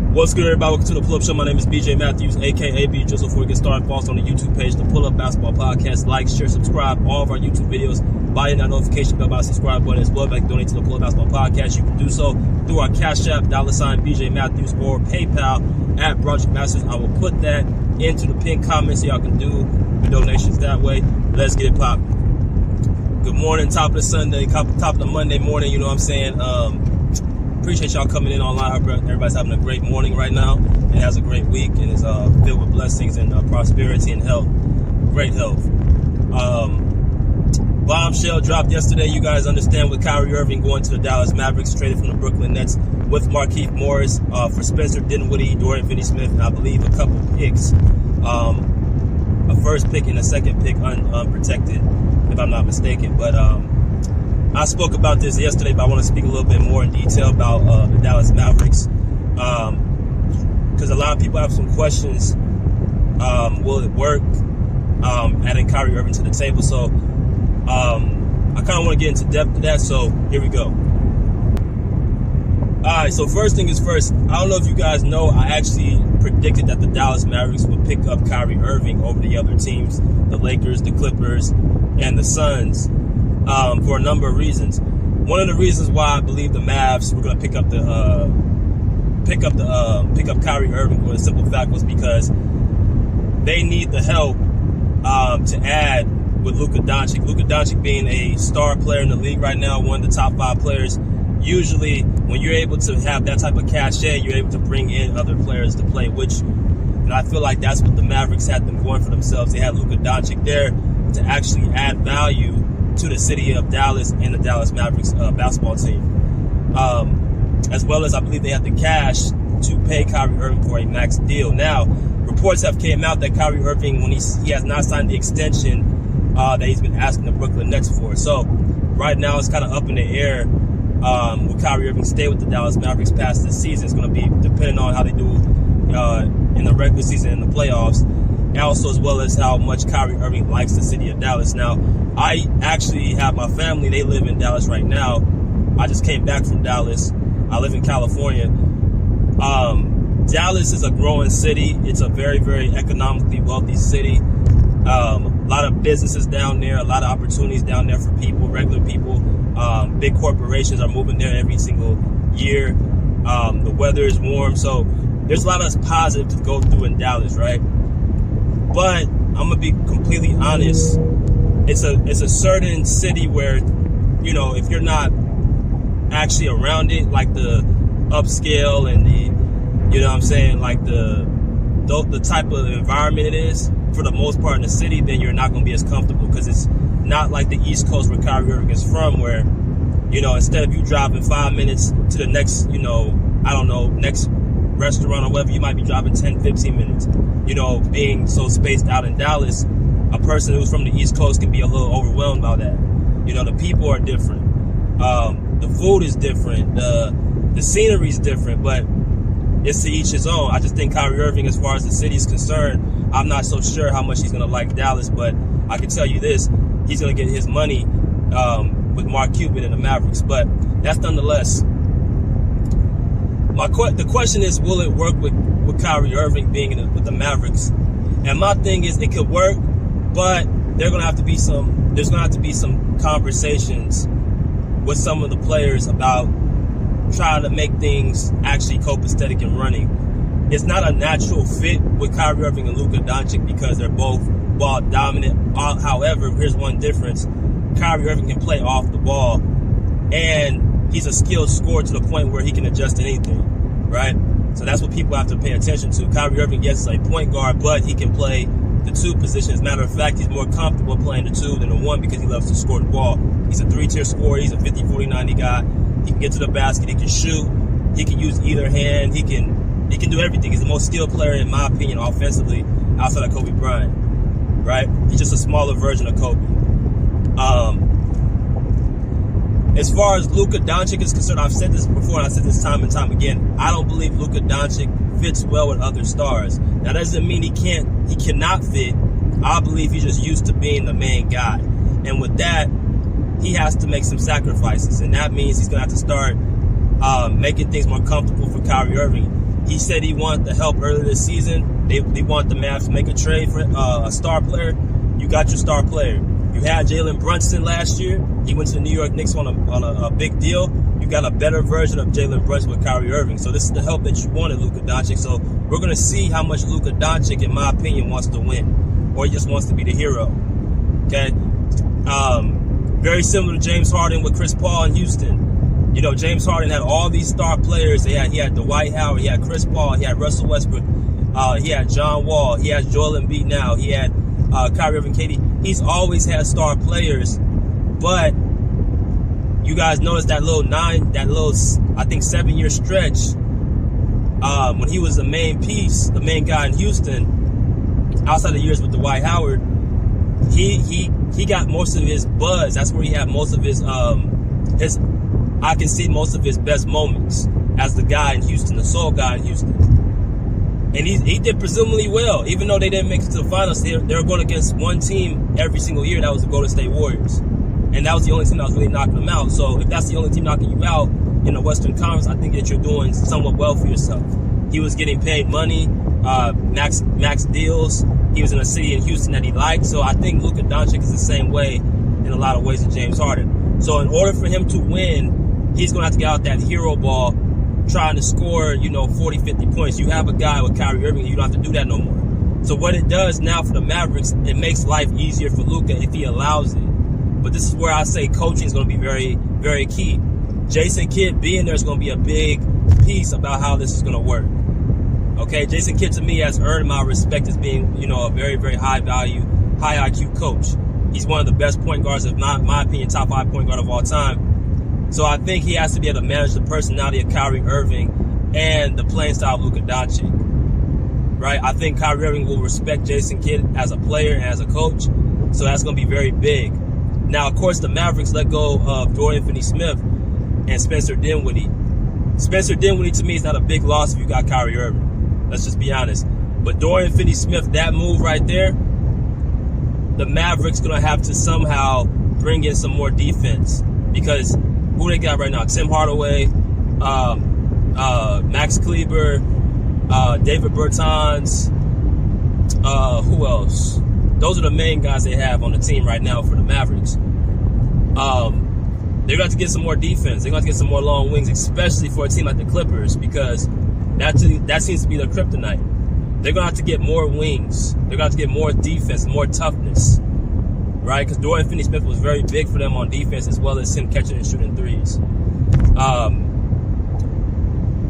What's good, everybody? Welcome to the Pull-Up Show. My name is BJ Matthews, a.k.a. B. Just before we get started, follow us on the YouTube page, the Pull-Up Basketball Podcast. Like, share, subscribe all of our YouTube videos by hitting that notification bell by the subscribe button as well. If you like to donate to the Pull-Up Basketball Podcast, you can do so through our Cash App, $ BJ Matthews, or PayPal at Project Masters. I will put that into the pinned comments so y'all can do the donations that way. Let's get it popping. Good morning, top of the Sunday, top of the Monday morning, you know what I'm saying? Appreciate y'all coming in online. I hope everybody's having a great morning right now and has a great week and is filled with blessings and prosperity and health. Great health. Bombshell dropped yesterday. You guys understand with Kyrie Irving going to the Dallas Mavericks, traded from the Brooklyn Nets with Markieff Morris for Spencer Dinwiddie, Dorian Finney-Smith, and I believe a couple picks. A first pick and a second pick unprotected, if I'm not mistaken. But I spoke about this yesterday, but I want to speak a little bit more in detail about the Dallas Mavericks, because a lot of people have some questions. Will it work adding Kyrie Irving to the table? So I kind of want to get into depth to that, so here we go. Alright, so first thing is first, I don't know if you guys know, I actually predicted that the Dallas Mavericks would pick up Kyrie Irving over the other teams, the Lakers, the Clippers, and the Suns. For a number of reasons. One of the reasons why I believe the Mavs were going to pick up Kyrie Irving for the simple fact was because they need the help to add with Luka Doncic. Luka Doncic being a star player in the league right now, one of the top 5 players. Usually, when you're able to have that type of cachet, you're able to bring in other players to play with you. And I feel like that's what the Mavericks had them going for themselves. They had Luka Doncic there to actually add value to the city of Dallas and the Dallas Mavericks basketball team. As well as I believe they have the cash to pay Kyrie Irving for a max deal. Now, reports have came out that Kyrie Irving, when he has not signed the extension that he's been asking the Brooklyn Nets for. So right now it's kind of up in the air. Will Kyrie Irving stay with the Dallas Mavericks past this season? It's going to be depending on how they do in the regular season and the playoffs. And also as well as how much Kyrie Irving likes the city of Dallas. Now, I actually have my family. They live in Dallas right now. I just came back from Dallas. I live in California. Dallas is a growing city. It's a very, very economically wealthy city. A lot of businesses down there, a lot of opportunities down there for people, regular people. Big corporations are moving there every single year. The weather is warm. So there's a lot of positive to go through in Dallas, right? But I'm going to be completely honest. It's a certain city where, you know, if you're not actually around it, like the upscale and the, you know what I'm saying, like the type of environment it is, for the most part in the city, then you're not going to be as comfortable, because it's not like the East Coast where Kyrie Irving is from, where, you know, instead of you driving 5 minutes to the next, you know, I don't know, next restaurant or whatever, you might be driving 10, 15 minutes. You know, being so spaced out in Dallas, a person who's from the East Coast can be a little overwhelmed by that. You know, the people are different. The food is different. The scenery is different, but it's to each his own. I just think Kyrie Irving, as far as the city is concerned, I'm not so sure how much he's going to like Dallas, but I can tell you this, he's going to get his money with Mark Cuban and the Mavericks. But that's nonetheless. The question is, will it work with Kyrie Irving being with the Mavericks? And my thing is, it could work, but there's going to have to be some conversations with some of the players about trying to make things actually copacetic and running. It's not a natural fit with Kyrie Irving and Luka Doncic because they're both ball dominant. However, here's one difference. Kyrie Irving can play off the ball, and he's a skilled scorer to the point where he can adjust to anything, right? So that's what people have to pay attention to. Kyrie Irving, yes, is a point guard, but he can play the 2 position. As a matter of fact, he's more comfortable playing the 2 than the 1 because he loves to score the ball. He's a 3-tier scorer. He's a 50, 40, 90 guy. He can get to the basket. He can shoot. He can use either hand. He can do everything. He's the most skilled player, in my opinion, offensively, outside of Kobe Bryant, right? He's just a smaller version of Kobe. As far as Luka Doncic is concerned, I've said this before and I said this time and time again. I don't believe Luka Doncic fits well with other stars. Now, that doesn't mean he cannot fit. I believe he's just used to being the main guy. And with that, he has to make some sacrifices. And that means he's going to have to start making things more comfortable for Kyrie Irving. He said he wanted the help earlier this season. They want the Mavs to make a trade for a star player. You got your star player. You had Jalen Brunson last year. He went to the New York Knicks on a big deal. You got a better version of Jalen Brunson with Kyrie Irving. So this is the help that you wanted, Luka Doncic. So we're going to see how much Luka Doncic, in my opinion, wants to win, or he just wants to be the hero. Okay? Very similar to James Harden with Chris Paul in Houston. You know, James Harden had all these star players. He had Dwight Howard, he had Chris Paul, he had Russell Westbrook, he had John Wall, he has Joel Embiid now, he had Kyrie Irving, KD. He's always had star players, but you guys notice that little I think 7-year stretch when he was the main piece, the main guy in Houston, outside of years with Dwight Howard, he got most of his buzz. That's where he had most of his I can see most of his best moments as the guy in Houston, the sole guy in Houston. And he did presumably well, even though they didn't make it to the finals. They were going against one team every single year. That was the Golden State Warriors. And that was the only team that was really knocking them out. So if that's the only team knocking you out in the Western Conference, I think that you're doing somewhat well for yourself. He was getting paid money, max deals. He was in a city in Houston that he liked. So I think Luka Doncic is the same way in a lot of ways as James Harden. So in order for him to win, he's going to have to get out that hero ball, trying to score, 40, 50 points. You have a guy with Kyrie Irving, you don't have to do that no more. So what it does now for the Mavericks, it makes life easier for Luka if he allows it. But this is where I say coaching is going to be very, very key. Jason Kidd being there is going to be a big piece about how this is going to work. Okay, Jason Kidd to me has earned my respect as being, a very, very high value, high IQ coach. He's one of the best point guards, if not, in my opinion, top 5 point guard of all time. So I think he has to be able to manage the personality of Kyrie Irving and the playing style of Luka Doncic. Right? I think Kyrie Irving will respect Jason Kidd as a player and as a coach. So that's going to be very big. Now, of course, the Mavericks let go of Dorian Finney-Smith and Spencer Dinwiddie. Spencer Dinwiddie, to me, is not a big loss if you got Kyrie Irving. Let's just be honest. But Dorian Finney-Smith, that move right there, the Mavericks going to have to somehow bring in some more defense. Because who they got right now? Tim Hardaway, Max Kleber, David Bertans, who else? Those are the main guys they have on the team right now for the Mavericks. They're going to have to get some more defense. They're going to have to get some more long wings, especially for a team like the Clippers, because that seems to be their kryptonite. They're going to have to get more wings. They're going to have to get more defense, more toughness. Right? Because Dorian Finney-Smith was very big for them on defense, as well as him catching and shooting threes. I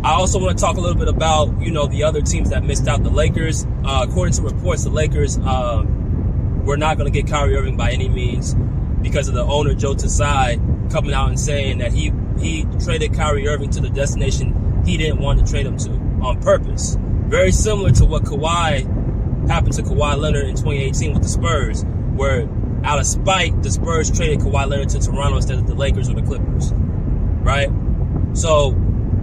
also want to talk a little bit about, the other teams that missed out. The Lakers, according to reports, the Lakers were not going to get Kyrie Irving by any means because of the owner, Joe Tsai, coming out and saying that he traded Kyrie Irving to the destination he didn't want to trade him to on purpose. Very similar to what happened to Kawhi Leonard in 2018 with the Spurs, where out of spite, the Spurs traded Kawhi Leonard to Toronto instead of the Lakers or the Clippers, right? So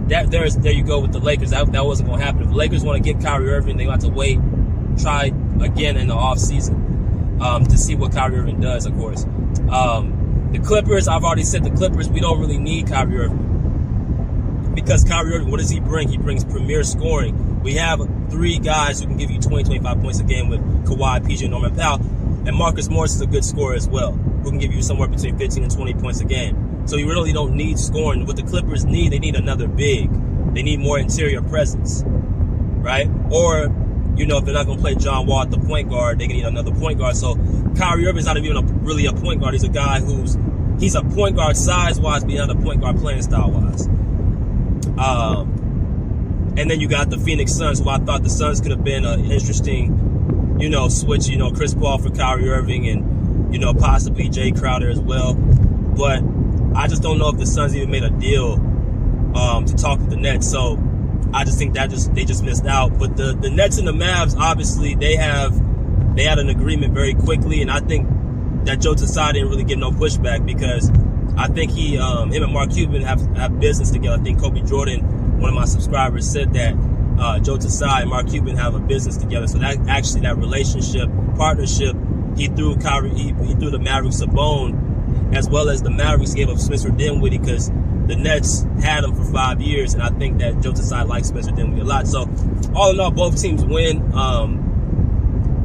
there you go with the Lakers. That wasn't going to happen. If the Lakers want to get Kyrie Irving, they have to wait, try again in the offseason to see what Kyrie Irving does, of course. The Clippers, I've already said the Clippers, we don't really need Kyrie Irving. Because Kyrie Irving, what does he bring? He brings premier scoring. We have 3 guys who can give you 20, 25 points a game with Kawhi, PG, and Norman Powell. And Marcus Morris is a good scorer as well, who can give you somewhere between 15 and 20 points a game. So you really don't need scoring. What the Clippers need, they need another big. They need more interior presence, right? Or, if they're not going to play John Wall at the point guard, they can need another point guard. So Kyrie Irving's not even really a point guard. He's a guy he's a point guard size-wise, but not a point guard playing style-wise. And then you got the Phoenix Suns, who I thought the Suns could have been an interesting switch, Chris Paul for Kyrie Irving and, possibly Jay Crowder as well. But I just don't know if the Suns even made a deal to talk with the Nets. So I just think they just missed out. But the Nets and the Mavs, obviously, they had an agreement very quickly. And I think that Joe Tsai didn't really give no pushback because I think him and Mark Cuban have business together. I think Kobe Jordan, one of my subscribers, said that Joe Tsai and Mark Cuban have a business together. So that relationship, partnership, he threw the Mavericks a bone, as well as the Mavericks gave up Spencer Dinwiddie because the Nets had him for 5 years, and I think that Joe Tsai likes Spencer Dinwiddie a lot. So all in all, both teams win.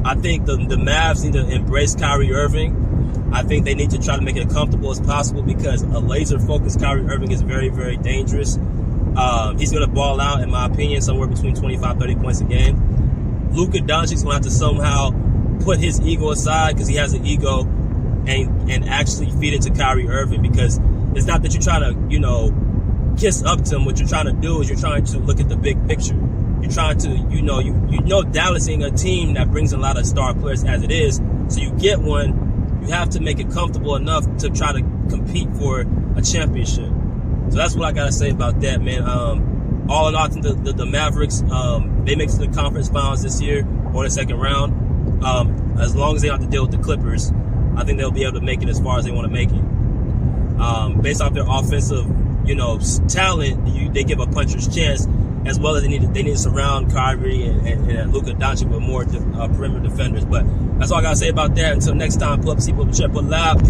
I think the Mavs need to embrace Kyrie Irving. I think they need to try to make it as comfortable as possible, because a laser-focused Kyrie Irving is very, very dangerous. He's going to ball out, in my opinion, somewhere between 25, 30 points a game. Luka Doncic's going to have to somehow put his ego aside, because he has an ego, and actually feed it to Kyrie Irving, because it's not that you're trying to, kiss up to him. What you're trying to do is you're trying to look at the big picture. You're trying to, you know Dallas ain't a team that brings a lot of star players as it is. So you get one, you have to make it comfortable enough to try to compete for a championship. So that's what I got to say about that, man. All in all, I think the Mavericks, they make it to the conference finals this year or the second round. As long as they don't have to deal with the Clippers, I think they'll be able to make it as far as they want to make it. Based off their offensive, talent, they give a puncher's chance, as well as they need to surround Kyrie and Luka Doncic with more perimeter defenders. But that's all I got to say about that. Until next time, pull up, see, pull up, check, pull loud.